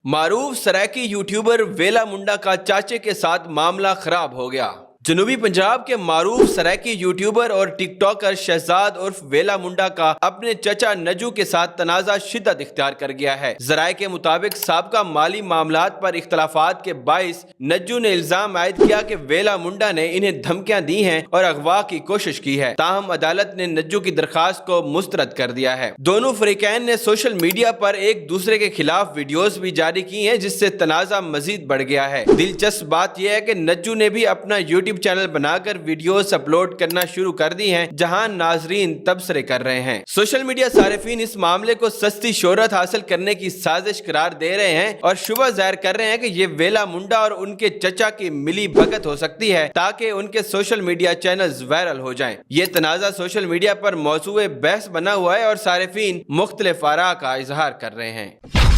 मारूफ Saraiki YouTuber वेला मुंडा का चाचे के साथ मामला खराब हो गया। जनूबी पंजाब के मारूफ सराइकी यूट्यूबर और टिकटॉकर शहजाद उर्फ वेला मुंडा का अपने चचा नज्जू के साथ तनाज़ा शिद्दत इख्तियार कर गया है। ज़राए के मुताबिक साबका माली मामलात पर इख्तलाफात के बाइस नज्जू ने इल्जाम आयद किया कि वेला मुंडा ने इन्हें धमकियां दी हैं और अगवा की कोशिश की है। ताहम अदालत ने नज्जू की दरखास्त को मुस्तरद कर दिया है। दोनों फरीकैन ने सोशल मीडिया पर एक दूसरे के खिलाफ वीडियोस भी जारी की हैं, जिससे तनाज़ा मजीद बढ़ गया है। दिलचस्प बात यह है कि नज्जू ने भी अपना यूट्यूब चैनल बनाकर वीडियोस अपलोड करना शुरू कर दी हैं, जहां नाजरीन तबसरे कर रहे हैं। सोशल मीडिया सारिफीन इस मामले को सस्ती शोहरत हासिल करने की साजिश करार दे रहे हैं और शुबह जाहिर कर रहे हैं कि ये वेला मुंडा और उनके चचा की मिली भगत हो सकती है ताकि उनके सोशल मीडिया चैनल्स वायरल हो जाएं। ये तनाज़ा सोशल मीडिया पर मौजूए बहस बना हुआ है और सारिफीन मुख्तलिफ आरा का इजहार कर रहे हैं।